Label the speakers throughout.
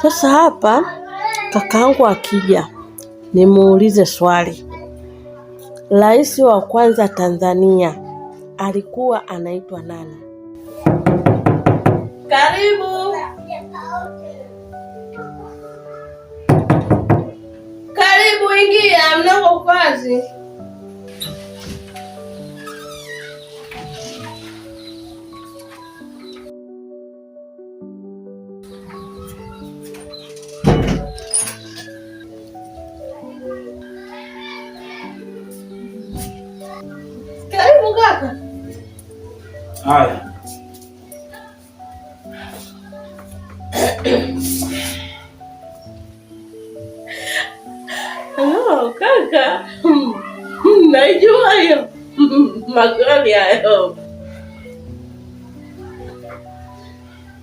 Speaker 1: Sasa hapa kakaangu akija nimuulize swali. Rais wa kwanza Tanzania alikuwa anaitwa nani? Karibu. Karibu, ingia, mlango uko wazi. Karibu kaka.
Speaker 2: Haya.
Speaker 1: Hello kaka. Najua hiyo. Magoli hayo.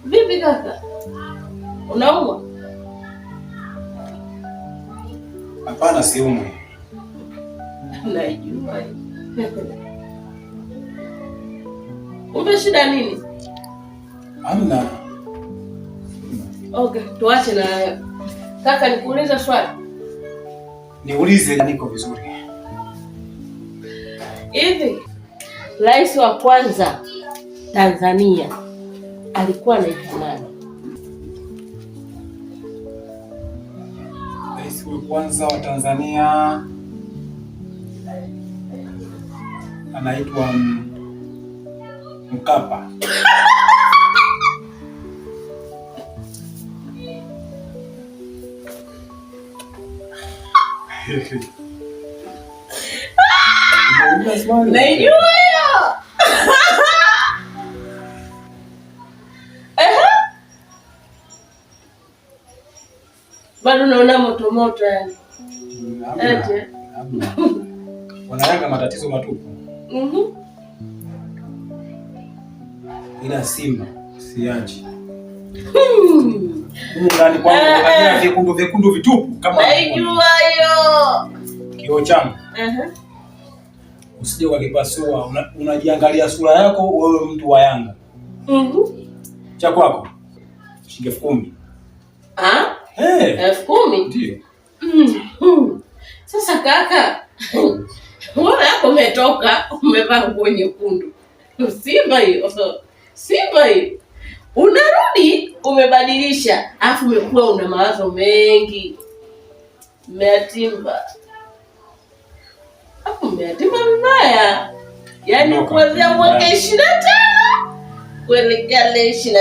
Speaker 1: Vipi kaka? Unaumwa?
Speaker 2: Hapana, siumwi.
Speaker 1: Najua. Una shida nini?
Speaker 2: Hamna.
Speaker 1: Okay, tuache na kaka, nikuulize swali.
Speaker 2: Niulize, niko vizuri.
Speaker 1: Hivi rais wa kwanza Tanzania alikuwa anaitwa nani?
Speaker 2: Rais wa kwanza wa Tanzania anaitwa Mkapa.
Speaker 1: Najua hiyo. Bado naona moto moto yani. Eti.
Speaker 2: Wanayanga matatizo matupu. Ila Simba siachi. Ndani kwangu vyekundu vitupu kama.
Speaker 1: Najua hiyo.
Speaker 2: Kio changu. Usije ukakipasua, unajiangalia sura yako wewe mtu wa Yanga. Cha kwako shilingi 10,000.
Speaker 1: Ah? 10,000?
Speaker 2: Ndio.
Speaker 1: Sasa kaka, mbona hapo umetoka umevaa nguo nyekundu? Simba hiyo. Simba hiyo. Unarudi umebadilisha, afu umekuwa una mawazo mengi. Umeatimba. Hapo umeatimba mbaya. Yaani kuanzia mwaka 25 kuelekea 20